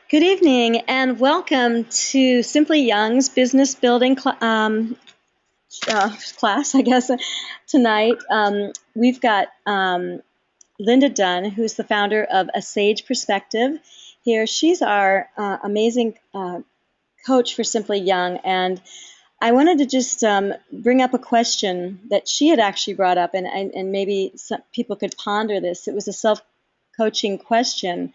Good evening and welcome to Simply Young's business building class, I guess, tonight. We've got Linda Dunn, who's the founder of A Sage Perspective here. She's our amazing coach for Simply Young. And I wanted to just bring up a question that she had actually brought up, and maybe some people could ponder this. It was a self-coaching question.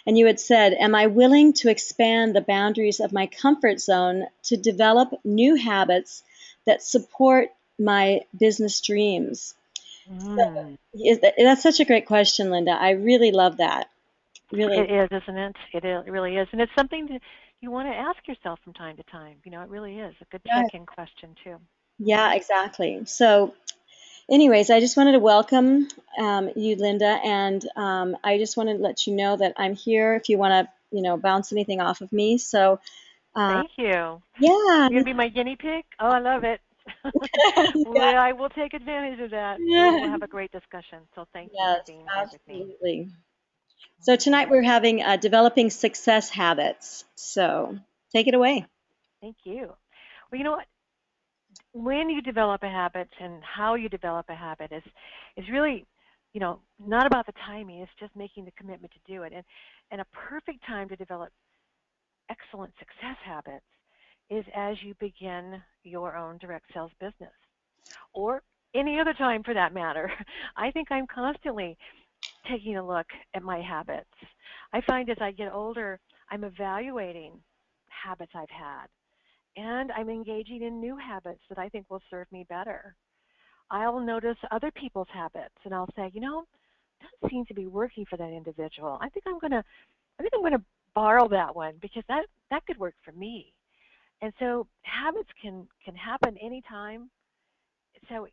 And you had said, am I willing to expand the boundaries of my comfort zone to develop new habits that support my business dreams? Mm. That's such a great question, Linda. I really love that. Really. It is, isn't it? It really is. And it's something that you want to ask yourself from time to time. It really is a good Yeah, check-in question, too. yeah, exactly. So, anyways, I just wanted to welcome you, Linda, and I just wanted to let you know that I'm here if you want to, bounce anything off of me. So, uh, Thank you. yeah, You're going to be my guinea pig? Oh, I love it. yeah, Well, I will take advantage of that. We'll yeah. have a great discussion. So thank you for Yes, being here with me. absolutely. So tonight Mhm. we're having developing success habits. So take it away. Thank you. Well, you know what? When you develop a habit and how you develop a habit is really, not about the timing. It's just making the commitment to do it. And a perfect time to develop excellent success habits is as you begin your own direct sales business or any other time for that matter. I think I'm constantly taking a look at my habits. I find as I get older, I'm evaluating habits I've had and I'm engaging in new habits that I think will serve me better. I'll notice other people's habits and I'll say, that doesn't seem to be working for that individual. I think I'm going to borrow that one because that could work for me. And so habits can happen anytime. So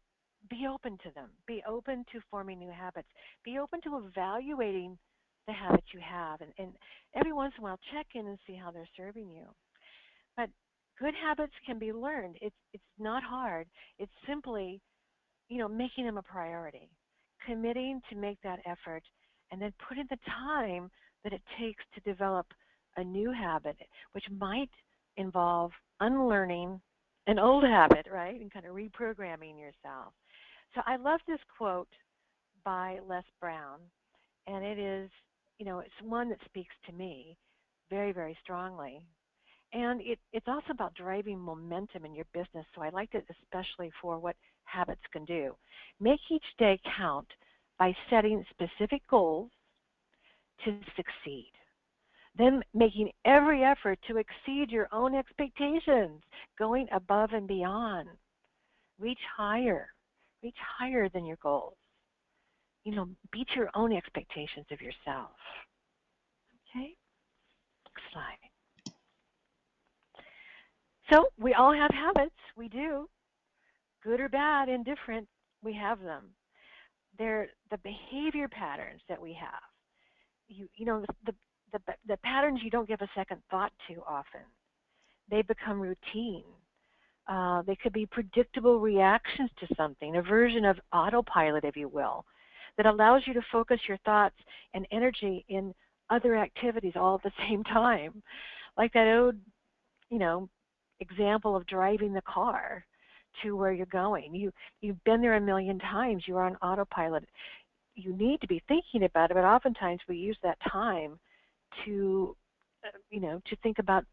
be open to them. Be open to forming new habits. Be open to evaluating the habits you have, and every once in a while check in and see how they're serving you. But good habits can be learned. It's not hard. It's simply making them a priority, committing to make that effort, and then put in the time that it takes to develop a new habit, which might involve unlearning an old habit, right? And kind of reprogramming yourself. So I love this quote by Les Brown, and it's one that speaks to me very, very strongly. And it's also about driving momentum in your business. So I liked it especially for what habits can do. Make each day count by setting specific goals to succeed. Then making every effort to exceed your own expectations, going above and beyond. Reach higher. Reach higher than your goals. Beat your own expectations of yourself. Okay? Next slide. So we all have habits. We do. Good or bad, indifferent, we have them. They're the behavior patterns that we have. The patterns you don't give a second thought to often. They become routine. They could be predictable reactions to something, a version of autopilot, if you will, that allows you to focus your thoughts and energy in other activities all at the same time. Like that old, you know, example of driving the car to where you're going. You've been there a million times. You're on autopilot. You need to be thinking about it, but oftentimes we use that time to, to think about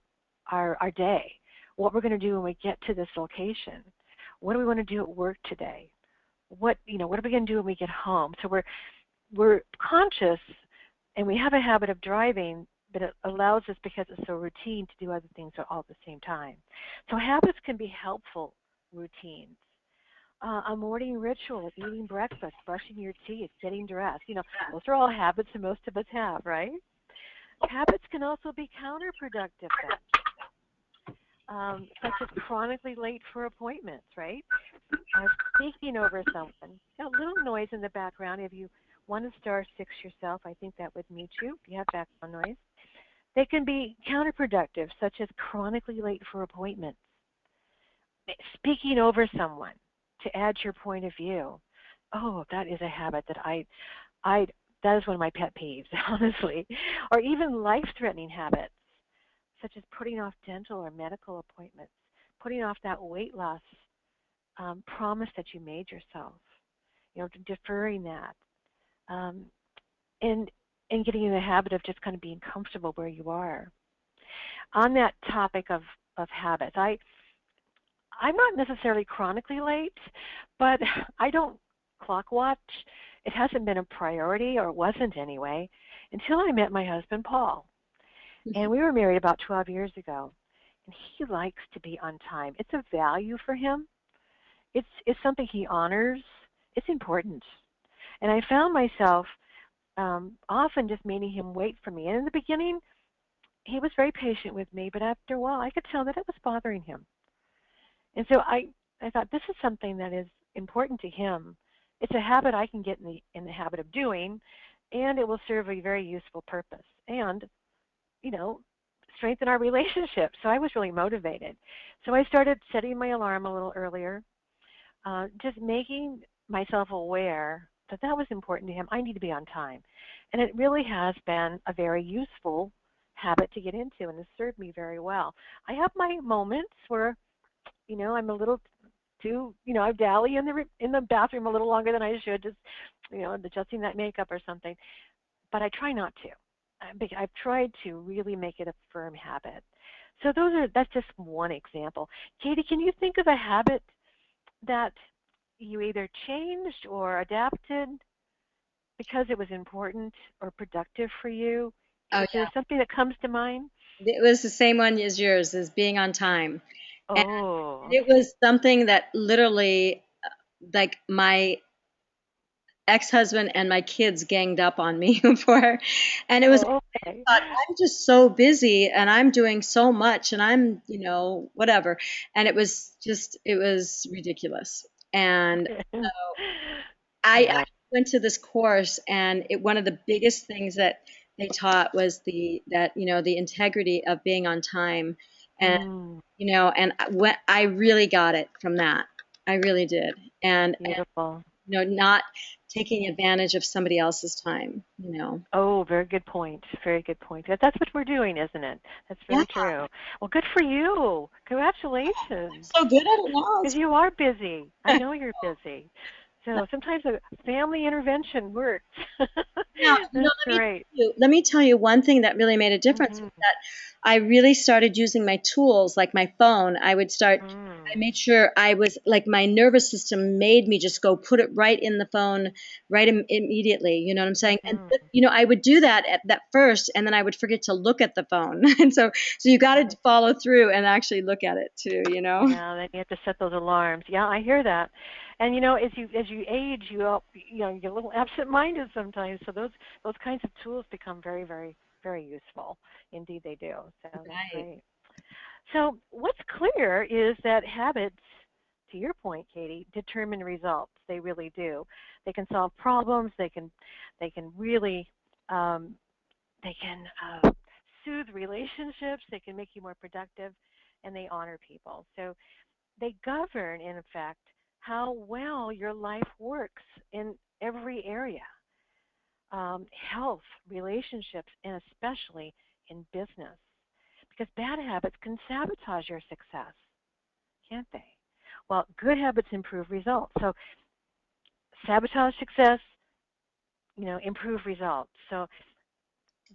our day, what we're going to do when we get to this location. What do we want to do at work today? What are we going to do when we get home? So we're conscious, and we have a habit of driving, but it allows us, because it's so routine, to do other things all at the same time. So habits can be helpful routines. A morning ritual, eating breakfast, brushing your teeth, getting dressed. Those are all habits that most of us have, right? Habits can also be counterproductive then, such as chronically late for appointments, right? Speaking over someone. A little noise in the background. If you want to star six yourself, I think that would mute you if you have background noise. They can be counterproductive, such as chronically late for appointments. Speaking over someone to add your point of view. Oh, that is a habit that I that is one of my pet peeves, honestly. Or even life-threatening habits. such as putting off dental or medical appointments, putting off that weight loss promise that you made yourself, deferring that, um, and and getting in the habit of just kind of being comfortable where you are. On that topic of habits, I'm not necessarily chronically late, but I don't clock watch. It hasn't been a priority, or it wasn't anyway, until I met my husband Paul. And we were married about 12 years ago. And he likes to be on time. It's a value for him. It's something he honors. It's important. And I found myself often just making him wait for me. And in the beginning, he was very patient with me, but after a while, I could tell that it was bothering him. And so I thought this is something that is important to him. It's a habit I can get in the habit of doing, and it will serve a very useful purpose. And you know, strengthen our relationship. So I was really motivated. So I started setting my alarm a little earlier, just making myself aware that that was important to him. I need to be on time. And it really has been a very useful habit to get into, and has served me very well. I have my moments where, I'm a little too, I dally in the bathroom a little longer than I should, just, adjusting that makeup or something. But I try not to. I've tried to really make it a firm habit. So that's just one example. Katie, can you think of a habit that you either changed or adapted because it was important or productive for you? Oh Is there something that comes to mind? yeah, it was the same one as yours, as being on time. And Oh, it okay. was something that literally, like, my ex-husband and my kids ganged up on me for, and it was, Oh, okay. I thought, I'm just so busy and I'm doing so much and I'm, whatever. And it was ridiculous. And I Yeah. went to this course, and one of the biggest things that they taught was the integrity of being on time. And Mm, when I really got it from that. I really did. And beautiful. not taking advantage of somebody else's time. Oh, very good point. Very good point. That's what we're doing, isn't it? That's Yeah, very true. Well, good for you. Congratulations. so good at it now. Because you are busy. I know you're busy. So sometimes a family intervention works. Now, That's great. let me tell you one thing that really made a difference was Mm-hmm. that I really started using my tools, like my phone. I Mm. made sure I was like, my nervous system made me just go put it right in the phone, right immediately. You know what I'm saying? And Mm-hmm. I would do that at that first, and then I would forget to look at the phone. And so you got to follow through and actually look at it too. Yeah, then you have to set those alarms. Yeah, I hear that. And as you age, you get a little absent-minded sometimes. So those kinds of tools become very, very, very useful. Indeed, they do. So that's Right. great. So what's clear is that habits, to your point, Katie, determine results. They really do. They can solve problems. They can really um, they can soothe relationships. They can make you more productive, and they honor people. So they govern, in effect, how well your life works in every area, health, relationships, and especially in business. Because bad habits can sabotage your success, can't they? Well, good habits improve results. So sabotage success, improve results. So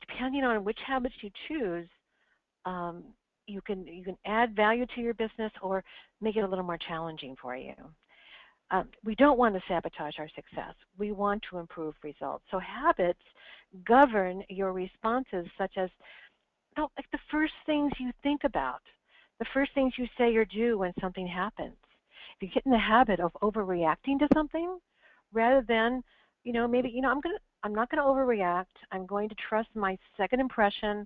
depending on which habits you choose, um, you can add value to your business or make it a little more challenging for you. We don't want to sabotage our success. We want to improve results. So habits govern your responses, such as like the first things you think about, the first things you say or do when something happens. If you get in the habit of overreacting to something, rather than, maybe, I'm not gonna overreact. I'm going to trust my second impression.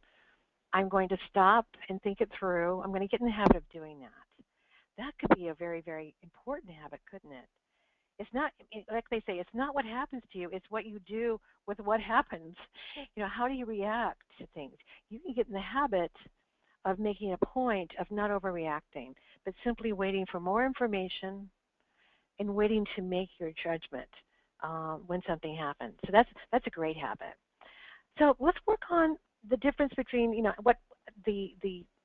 I'm going to stop and think it through. I'm going to get in the habit of doing that. That could be a very, very important habit, couldn't it? It's not, like they say, it's not what happens to you, it's what you do with what happens. How do you react to things? You can get in the habit of making a point of not overreacting, but simply waiting for more information and waiting to make your judgment when something happens. So that's a great habit. So let's work on the difference between, what the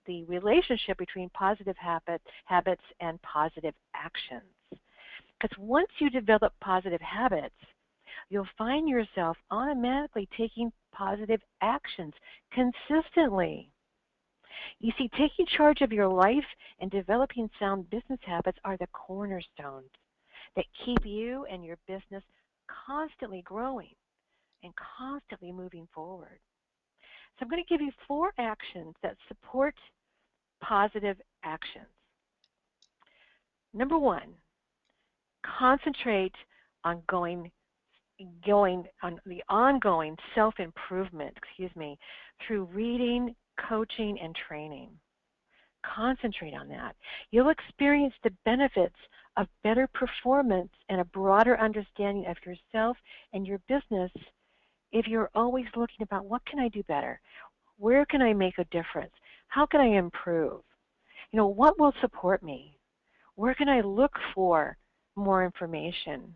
the relationship between positive habits and positive actions. Because once you develop positive habits, you'll find yourself automatically taking positive actions consistently. You see, taking charge of your life and developing sound business habits are the cornerstones that keep you and your business constantly growing and constantly moving forward. So I'm going to give you 4 actions that support positive actions. Number 1, concentrate on going on the ongoing self-improvement, through reading, coaching, and training. Concentrate on that. You'll experience the benefits of better performance and a broader understanding of yourself and your business if you're always looking about what can I do better? Where can I make a difference? How can I improve? What will support me? Where can I look for more information?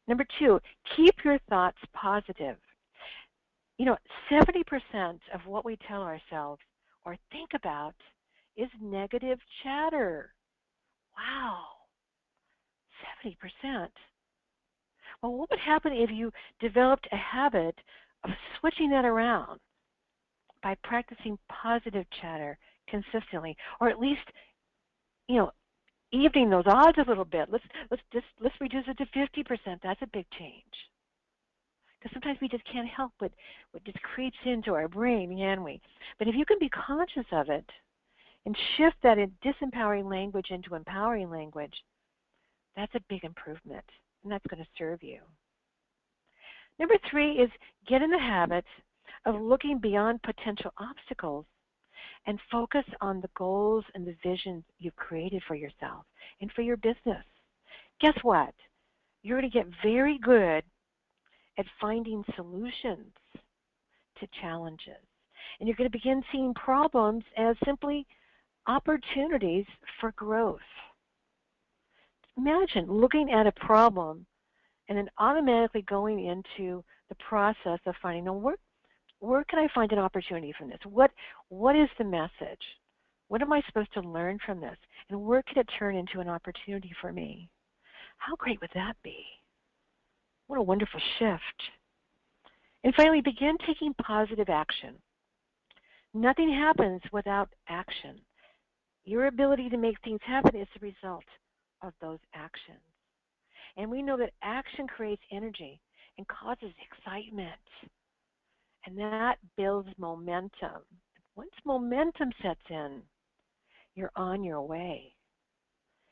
Number 2, keep your thoughts positive. 70% of what we tell ourselves or think about is negative chatter. Wow, 70%. Well, what would happen if you developed a habit of switching that around by practicing positive chatter consistently, or at least, evening those odds a little bit? Let's reduce it to 50%. That's a big change. Because sometimes we just can't help what just creeps into our brain, can we? But if you can be conscious of it and shift that disempowering language into empowering language, that's a big improvement, and that's going to serve you. Number 3 is get in the habit of looking beyond potential obstacles and focus on the goals and the visions you've created for yourself and for your business. Guess what? You're going to get very good at finding solutions to challenges. And you're going to begin seeing problems as simply opportunities for growth. Imagine looking at a problem and then automatically going into the process of finding, where can I find an opportunity from this? What is the message? What am I supposed to learn from this? And where could it turn into an opportunity for me? How great would that be? What a wonderful shift. And finally, begin taking positive action. Nothing happens without action. Your ability to make things happen is the result of those actions. And we know that action creates energy and causes excitement. And that builds momentum. Once momentum sets in, you're on your way.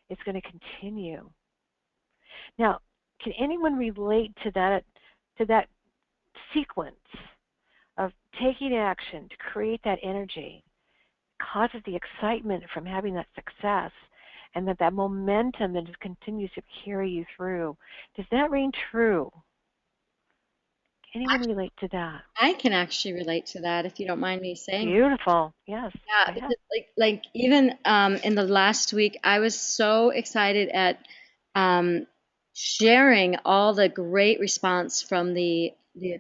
It's going to continue. Now, can anyone relate to that sequence of taking action to create that energy? Causes the excitement from having that success, and that momentum that just continues to carry you through. Does that ring true? Anyone relate to that? I can actually relate to that if you don't mind me saying. Beautiful. Yes. Yeah, because like even in the last week, I was so excited at sharing all the great response from the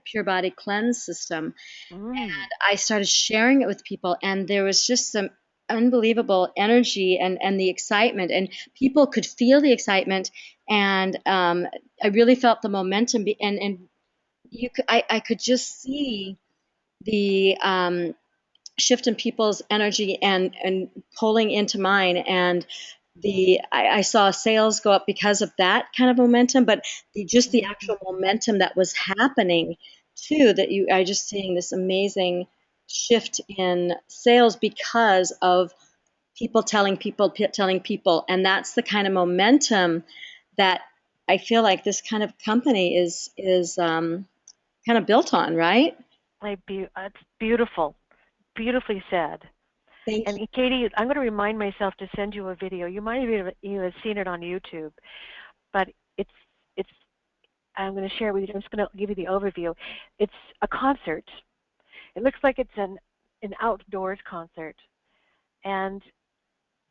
Pure Body Cleanse system. And I started sharing it with people, and there was just some unbelievable energy and the excitement, and people could feel the excitement, and I really felt the momentum, and I could just see the shift in people's energy and pulling into mine, and I saw sales go up because of that kind of momentum, but the actual momentum that was happening too, I just seeing this amazing shift in sales because of people telling people, and that's the kind of momentum that I feel like this kind of company is kind of built on, right? It's beautiful. Beautifully said. Thank And you. Katie, I'm going to remind myself to send you a video. You might have even seen it on YouTube, but it's. I'm going to share it with you. I'm just going to give you the overview. It's a concert. It looks like it's an outdoors concert, and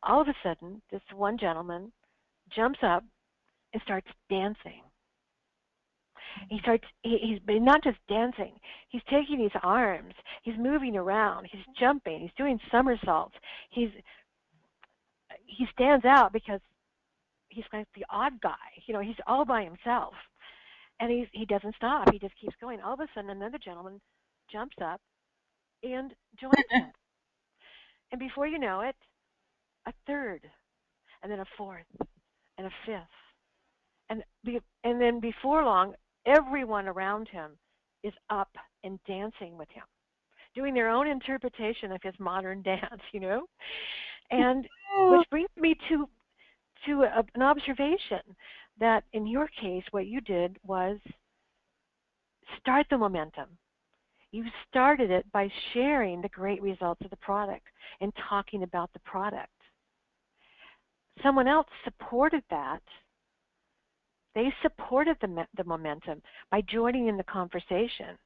all of a sudden, this one gentleman jumps up and starts dancing. He's but not just dancing. He's taking his arms. He's moving around. He's jumping. He's doing somersaults. He stands out because he's like the odd guy. He's all by himself, and he doesn't stop. He just keeps going. All of a sudden, another gentleman jumps up and joins him, and before you know it, a third, and then a fourth, and a fifth, and then before long, everyone around him is up and dancing with him, doing their own interpretation of his modern dance. And which brings me to an observation that in your case, what you did was start the momentum. You started it by sharing the great results of the product and talking about the product. Someone else supported that. They supported the momentum by joining in the conversation,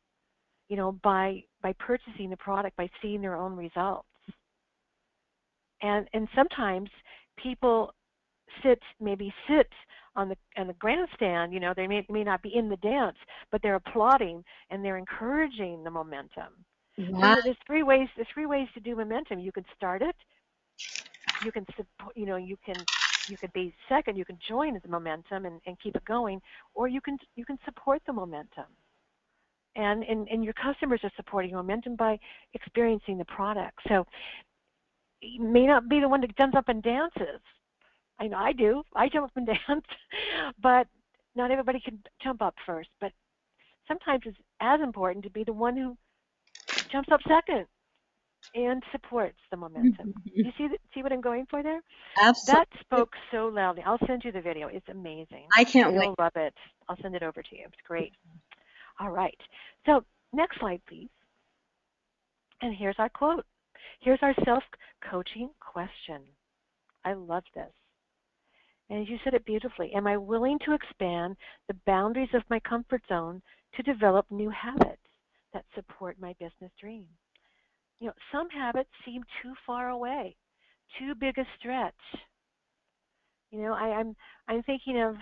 by purchasing the product, by seeing their own results. And sometimes people sit on the grandstand. They may not be in the dance, but they're applauding and they're encouraging the momentum. Wow. So there's three ways to do momentum. You can start it. You can support. You could be second. You can join the momentum and keep it going, or you can support the momentum. And your customers are supporting momentum by experiencing the product. So you may not be the one that jumps up and dances. I know I do. I jump up and dance, but not everybody can jump up first. But sometimes it's as important to be the one who jumps up second and supports the momentum. You see what I'm going for there? Absolutely. That spoke so loudly. I'll send you the video. It's amazing. I can't wait. You'll love it. I'll send it over to you. It's great. All right. So next slide, please. And here's our quote. Here's our self-coaching question. I love this. And you said it beautifully. Am I willing to expand the boundaries of my comfort zone to develop new habits that support my business dream? Some habits seem too far away, too big a stretch. I'm thinking of,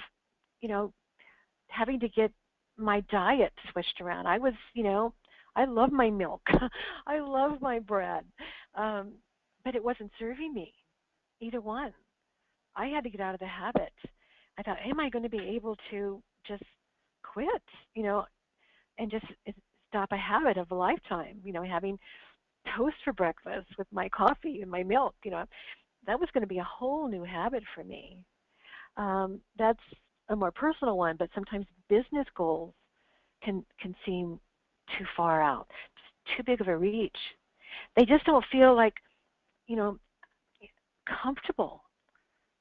having to get my diet switched around. I love my milk. I love my bread. But it wasn't serving me, either one. I had to get out of the habit. I thought, am I going to be able to just quit, and just stop a habit of a lifetime, having toast for breakfast with my coffee and my milk, that was going to be a whole new habit for me. That's a more personal one, but sometimes business goals can seem too far out, just too big of a reach. They just don't feel like, comfortable.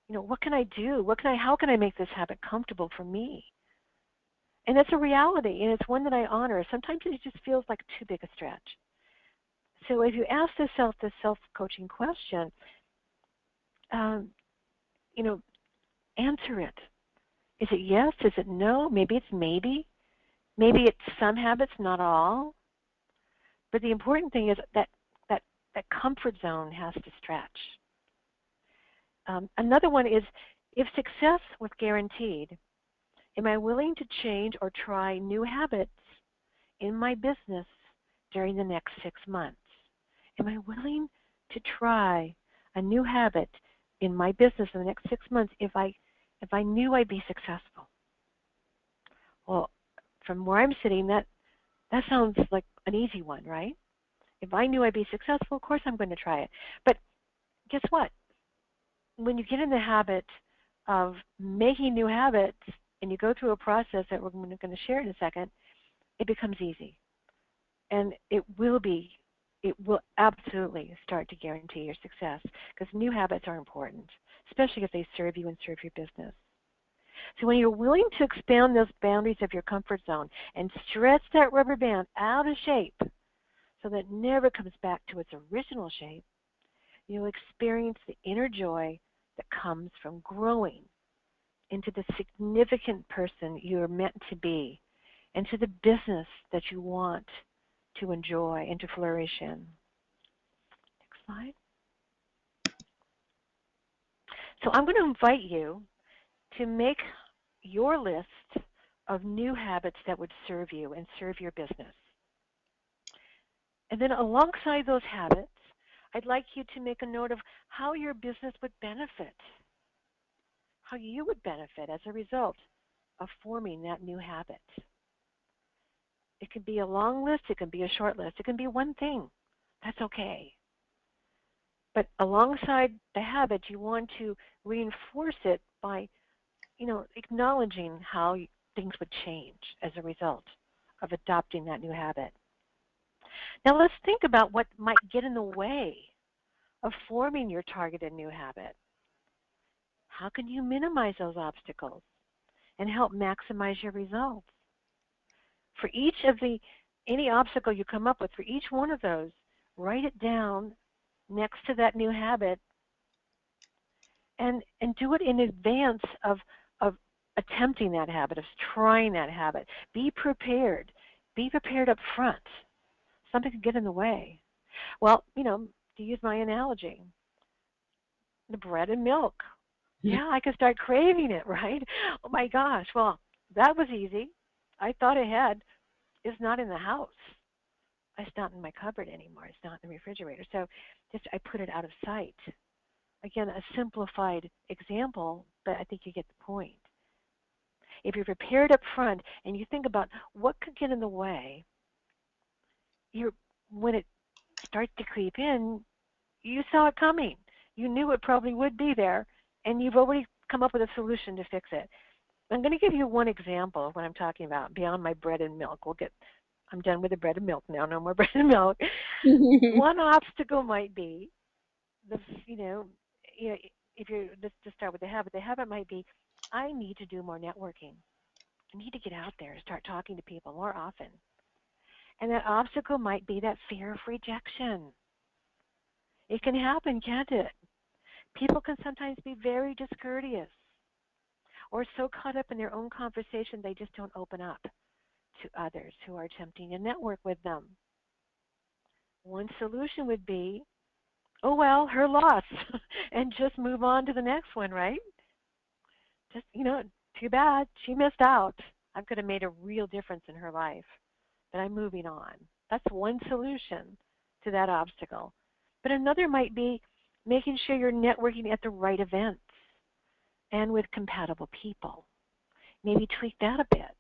What can I do? How can I make this habit comfortable for me? And it's a reality, and it's one that I honor. Sometimes it just feels like too big a stretch. So if you ask yourself this self-coaching question, answer it. Is it yes? Is it no? Maybe it's maybe. Maybe it's some habits, not all. But the important thing is that comfort zone has to stretch. Another one is, if success was guaranteed, am I willing to change or try new habits in my business during the next 6 months? Am I willing to try a new habit in my business in the next 6 months if I knew I'd be successful? Well, from where I'm sitting, that sounds like an easy one, right? If I knew I'd be successful, of course I'm going to try it. But guess what? When you get in the habit of making new habits and you go through a process that we're going to share in a second, it becomes easy. And it will absolutely start to guarantee your success, because new habits are important, especially if they serve you and serve your business. So when you're willing to expand those boundaries of your comfort zone and stretch that rubber band out of shape so that it never comes back to its original shape, you'll experience the inner joy that comes from growing into the significant person you're meant to be, into the business that you want to enjoy and to flourish in. Next slide. So I'm going to invite you to make your list of new habits that would serve you and serve your business. And then alongside those habits, I'd like you to make a note of how your business would benefit, how you would benefit as a result of forming that new habit. It can be a long list, it can be a short list, it can be one thing. That's okay. But alongside the habit, you want to reinforce it by, acknowledging how things would change as a result of adopting that new habit. Now let's think about what might get in the way of forming your targeted new habit. How can you minimize those obstacles and help maximize your results? For each of the any obstacle you come up with, for each one of those, write it down next to that new habit and do it in advance of attempting that habit, of trying that habit. Be prepared. Be prepared up front. Something could get in the way. Well, to use my analogy, the bread and milk. Yeah, I could start craving it, right? Oh my gosh. Well, that was easy. I thought ahead. It's not in the house. It's not in my cupboard anymore. It's not in the refrigerator. So just I put it out of sight. Again, a simplified example, but I think you get the point. If you're prepared up front and you think about what could get in the way, you're when it starts to creep in, you saw it coming. You knew it probably would be there, and you've already come up with a solution to fix it. I'm going to give you one example of what I'm talking about beyond my bread and milk. I'm done with the bread and milk now. No more bread and milk. One obstacle might be the you know, you know if you're let's just start with the habit. The habit might be I need to do more networking. I need to get out there and start talking to people more often. And that obstacle might be that fear of rejection. It can happen, can't it? People can sometimes be very discourteous or so caught up in their own conversation they just don't open up to others who are attempting to network with them. One solution would be, oh well, her loss, and just move on to the next one, right? Just, too bad. She missed out. I could have made a real difference in her life, but I'm moving on. That's one solution to that obstacle. But another might be making sure you're networking at the right events and with compatible people. Maybe tweak that a bit.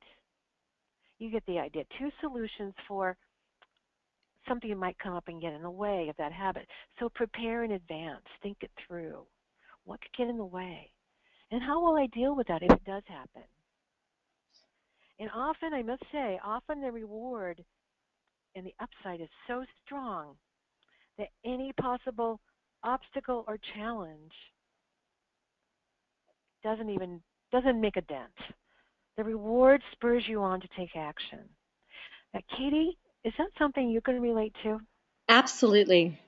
You get the idea. Two solutions for something that might come up and get in the way of that habit. So prepare in advance. Think it through. What could get in the way? And how will I deal with that if it does happen? And often, I must say, often the reward and the upside is so strong that any possible obstacle or challenge doesn't make a dent. The reward spurs you on to take action. Now, Katie, is that something you can relate to? Absolutely.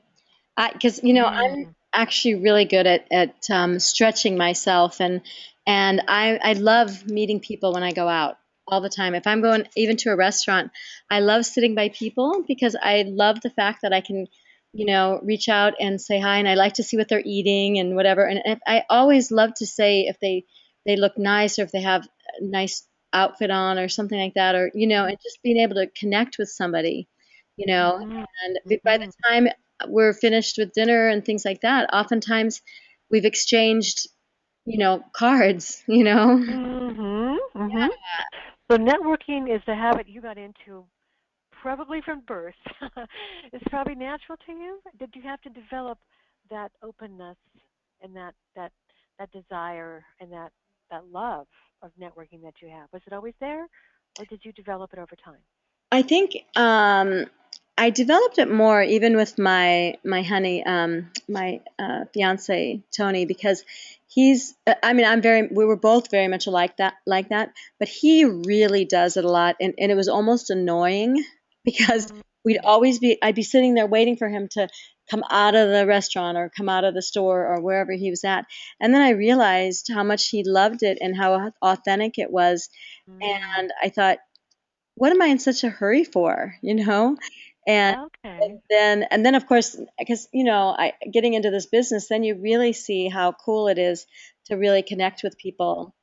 Because I'm Mm, actually really good at stretching myself, and I love meeting people when I go out all the time. If I'm going even to a restaurant, I love sitting by people because I love the fact that I can, reach out and say hi, and I like to see what they're eating and whatever. And if, I always love to say if they look nice or if they have a nice outfit on or something like that, or and just being able to connect with somebody, mm, and by the mm, time we're finished with dinner and things like that, oftentimes we've exchanged, cards, mm, mm. So networking is the habit you got into probably from birth. It's probably natural to you. Did you have to develop that openness and that desire and that love of networking that you have? Was it always there, or did you develop it over time? I think I developed it more even with my honey, my fiance Tony, because I mean, we were both very much like that, but he really does it a lot, and it was almost annoying because Mm, I'd be sitting there waiting for him to come out of the restaurant or come out of the store or wherever he was at, and then I realized how much he loved it and how authentic it was, mm. and I thought, what am I in such a hurry for? And Okay. and then of course, because I getting into this business, then you really see how cool it is to really connect with people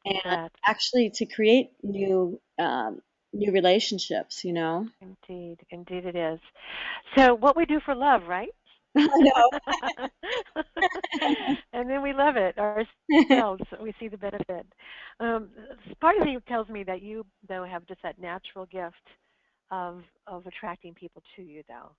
You and bet. actually to create new relationships, Indeed, indeed it is. So what we do for love, right? I know. And then we love it ourselves. We see the benefit. Um, Part of me tells me that you, though, have just that natural gift of attracting people to you, though,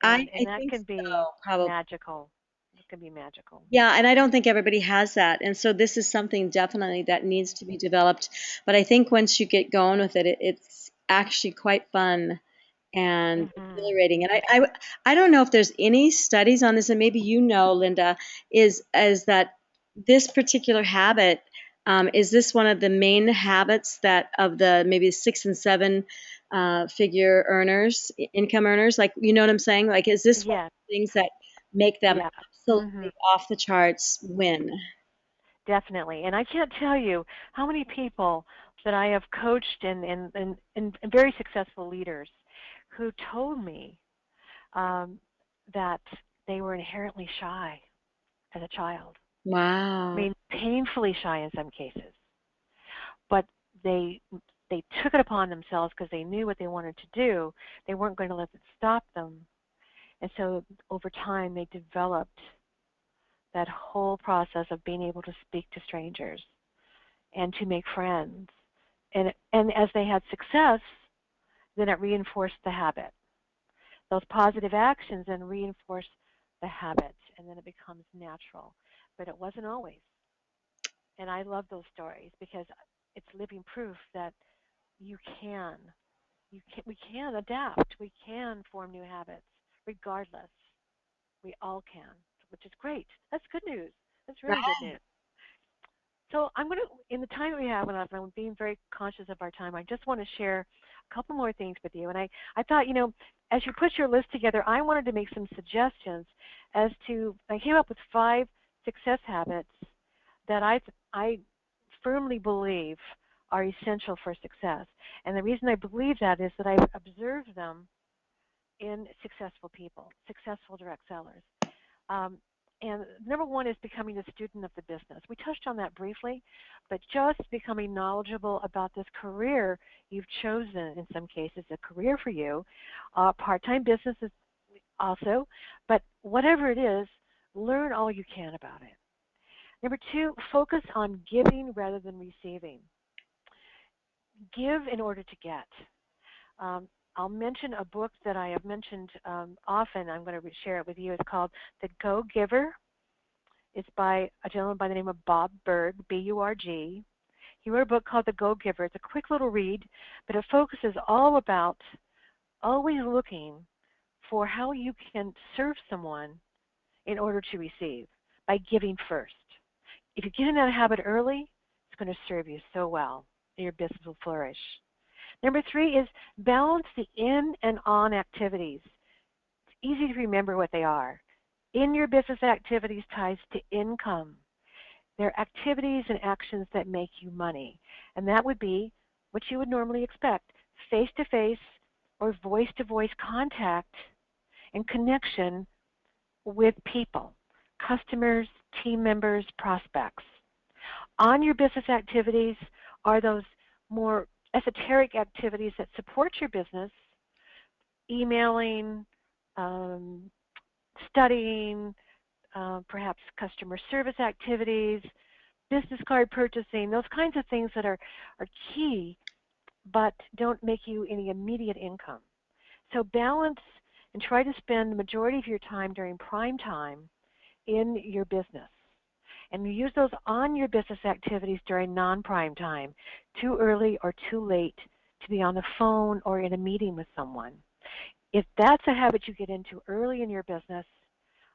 I and that think can so, be probably. magical. It can be magical. Yeah, and I don't think everybody has that. And so this is something definitely that needs to be developed. But I think once you get going with it, it's actually quite fun and Mhm. exhilarating. And I don't know if there's any studies on this, and maybe you know, Linda, is that this particular habit, is this one of the main habits that of the maybe 6 and 7 figure earners, income earners? Like, you know what I'm saying? Like, is this one of Yes. the things that make them Yeah. Mhm. absolutely off the charts win? Definitely. And I can't tell you how many people that I have coached and very successful leaders who told me um, that they were inherently shy as a child. I Wow. mean, painfully shy in some cases, but they they took it upon themselves because they knew what they wanted to do. They weren't going to let it stop them, and so over time they developed that whole process of being able to speak to strangers and to make friends. And as they had success, then it reinforced the habit. Those positive actions then reinforce the habit, and then it becomes natural. But it wasn't always. And I love those stories because it's living proof that you can, we can adapt. We can form new habits, regardless. We all can, which is great. That's good news. That's really good news. So I'm going to, in the time that we have left, and I'm being very conscious of our time, I just want to share a couple more things with you. And I thought, as you put your list together, I wanted to make some suggestions as to, I came up with 5 success habits that I firmly believe are essential for success. And the reason I believe that is that I've observed them in successful people, successful direct sellers. Um, and number one is becoming a student of the business. We touched on that briefly, but just becoming knowledgeable about this career you've chosen, in some cases, a career for you. Part-time business is also, but whatever it is, learn all you can about it. Number two, focus on giving rather than receiving. Give in order to get. Um, I'll mention a book that I have mentioned often. I'm going to share it with you. It's called The Go Giver. It's by a gentleman by the name of Bob Burg, B-U-R-G. He wrote a book called The Go Giver. It's a quick little read, but it focuses all about always looking for how you can serve someone in order to receive by giving first. If you get in that habit early, it's going to serve you so well, and your business will flourish. Number three is balance the in and on activities. It's easy to remember what they are. In your business activities ties to income. They're activities and actions that make you money. And that would be what you would normally expect, face-to-face or voice-to-voice contact and connection with people, customers, team members, prospects. On your business activities are those more esoteric activities that support your business, emailing, um, studying, perhaps customer service activities, business card purchasing, those kinds of things that are key but don't make you any immediate income. So balance and try to spend the majority of your time during prime time in your business. And you use those on your business activities during non-prime time, too early or too late to be on the phone or in a meeting with someone. If that's a habit you get into early in your business,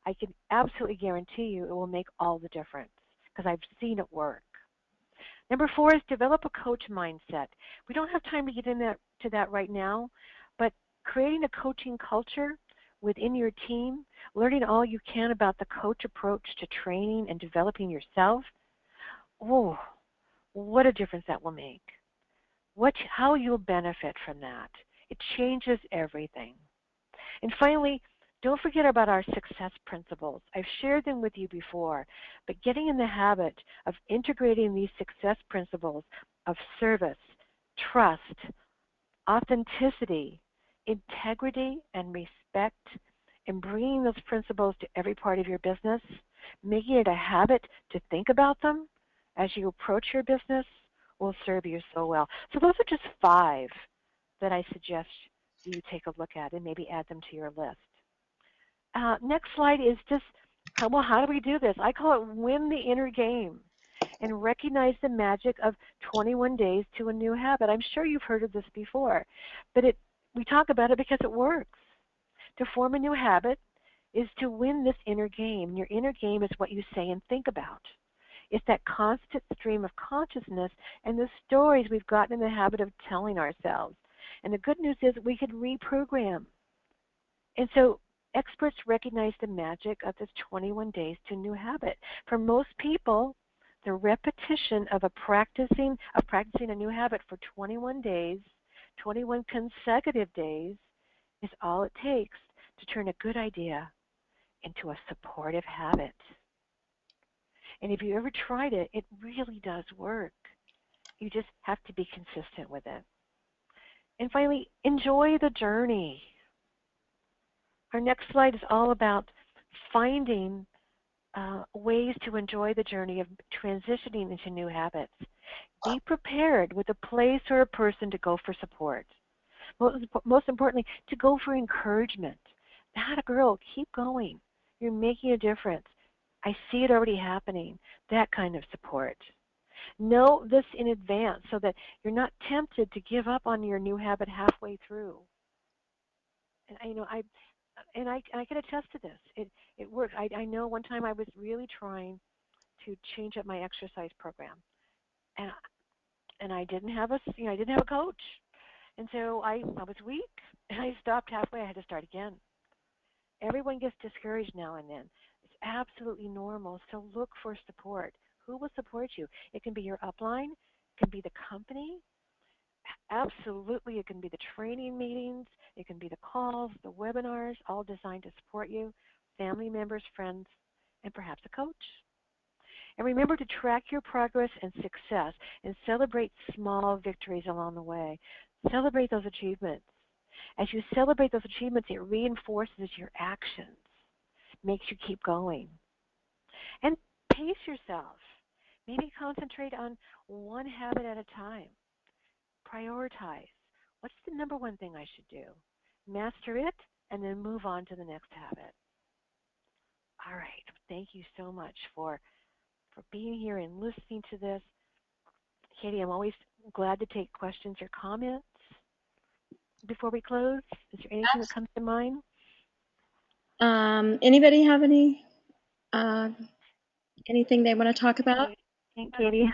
I can absolutely guarantee you it will make all the difference because I've seen it work. Number four is develop a coach mindset. We don't have time to get to that right now, but creating a coaching culture within your team, learning all you can about the coach approach to training and developing yourself, oh, what a difference that will make. How you'll benefit from that. It changes everything. And finally, Don't forget about our success principles. I've shared them with you before, but getting in the habit of integrating these success principles of service, trust, authenticity, integrity, and respect, and bringing those principles to every part of your business, making it a habit to think about them as you approach your business will serve you so well. So those are just 5 that I suggest you take a look at and maybe add them to your list. Next slide is just, well, how do we do this? I call it win the inner game and recognize the magic of 21 days to a new habit. I'm sure you've heard of this before, but we talk about it because it works. To form a new habit is to win this inner game. Your inner game is what you say and think about. It's that constant stream of consciousness and the stories we've gotten in the habit of telling ourselves. And the good news is we could reprogram. And so experts recognize the magic of this 21 days to a new habit. For most people, the repetition of practicing a new habit for 21 days, 21 consecutive days, is all it takes to turn a good idea into a supportive habit. And if you ever tried it, it really does work. You just have to be consistent with it. And finally, enjoy the journey. Our next slide is all about finding ways to enjoy the journey of transitioning into new habits. Be prepared with a place or a person to go for support. Most importantly, to go for encouragement. That girl, keep going. You're making a difference. I see it already happening. That kind of support. Know this in advance so that you're not tempted to give up on your new habit halfway through. And I can attest to this. It works. I know one time I was really trying to change up my exercise program, and I didn't have a coach, and so I was weak, and I stopped halfway. I had to start again. Everyone gets discouraged now and then. It's absolutely normal. So look for support. Who will support you? It can be your upline. It can be the company. Absolutely, it can be the training meetings. It can be the calls, the webinars, all designed to support you, family members, friends, and perhaps a coach. And remember to track your progress and success and celebrate small victories along the way. Celebrate those achievements. As you celebrate those achievements, it reinforces your actions, makes you keep going. And pace yourself. Maybe concentrate on one habit at a time. Prioritize. What's the number one thing I should do? Master it, and then move on to the next habit. All right. Thank you so much for being here and listening to this. Katie, I'm always glad to take questions or comments. Before we close, is there anything that comes to mind? Anybody have anything they want to talk about? Hey, Katie.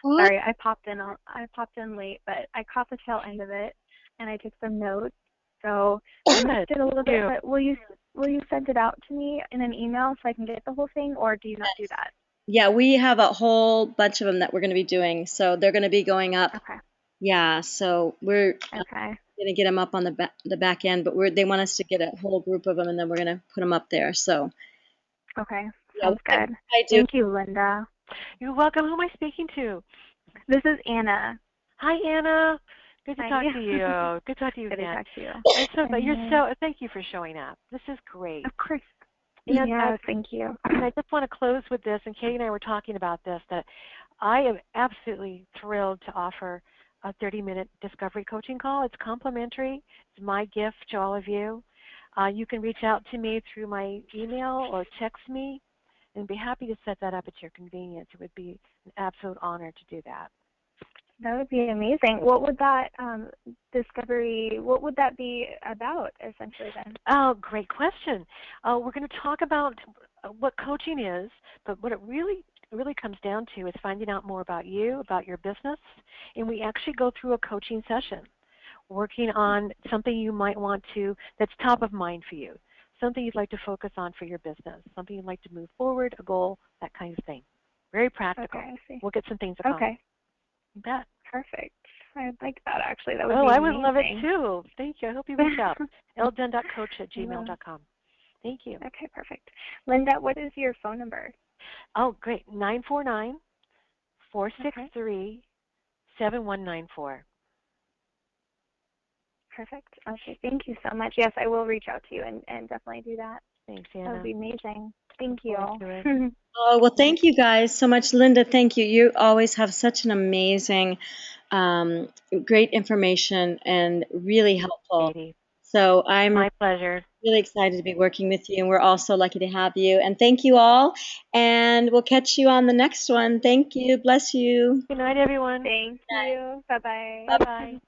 Sorry, I popped in late, but I caught the tail end of it, and I took some notes. So I missed it a little bit. But will you send it out to me in an email so I can get the whole thing, or do you not do that? Yeah, we have a whole bunch of them that we're going to be doing. So they're going to be going up. Okay. Yeah, so we're going to get them up on the back end, but they want us to get a whole group of them, and then we're going to put them up there. So. Okay. Sounds good. I do. Thank you, Linda. You're welcome. Who am I speaking to? This is Anna. Hi, Anna. Good to talk to you. Good to talk to you again. Good to talk to you. Thank you for showing up. This is great. Of course. And thank you. And I just want to close with this, and Katie and I were talking about this, that I am absolutely thrilled to offer a 30-minute discovery coaching call. It's complimentary. It's my gift to all of you. You can reach out to me through my email or text me, and be happy to set that up at your convenience. It would be an absolute honor to do that. That would be amazing. What would that discovery, what would that be about, essentially, then? Oh, great question. We're going to talk about what coaching is, but what it really comes down to is finding out more about you, about your business, and we actually go through a coaching session, working on something you might want to, that's top of mind for you, something you'd like to focus on for your business, something you'd like to move forward, a goal, that kind of thing. Very practical. Okay, I see. We'll get some things accomplished. Okay. You bet. Perfect. I'd like that, actually. That would be I amazing. would love it, too. Thank you. I hope you reach out. ldunn.coach@gmail.com. Thank you. Okay, perfect. Linda, what is your phone number? Oh, great. 949-463-7194. Perfect. Okay, thank you so much. Yes, I will reach out to you and definitely do that. Thanks, That Anna. would be amazing. Thank Look forward you. to it. Oh, well, thank you guys so much. Linda, thank you. You always have such an amazing, great information and really helpful. Katie. So I'm My pleasure. really excited to be working with you, and we're all so lucky to have you. And thank you all, and we'll catch you on the next one. Thank you. Bless you. Good night, everyone. Thank you. Bye-bye. Bye-bye.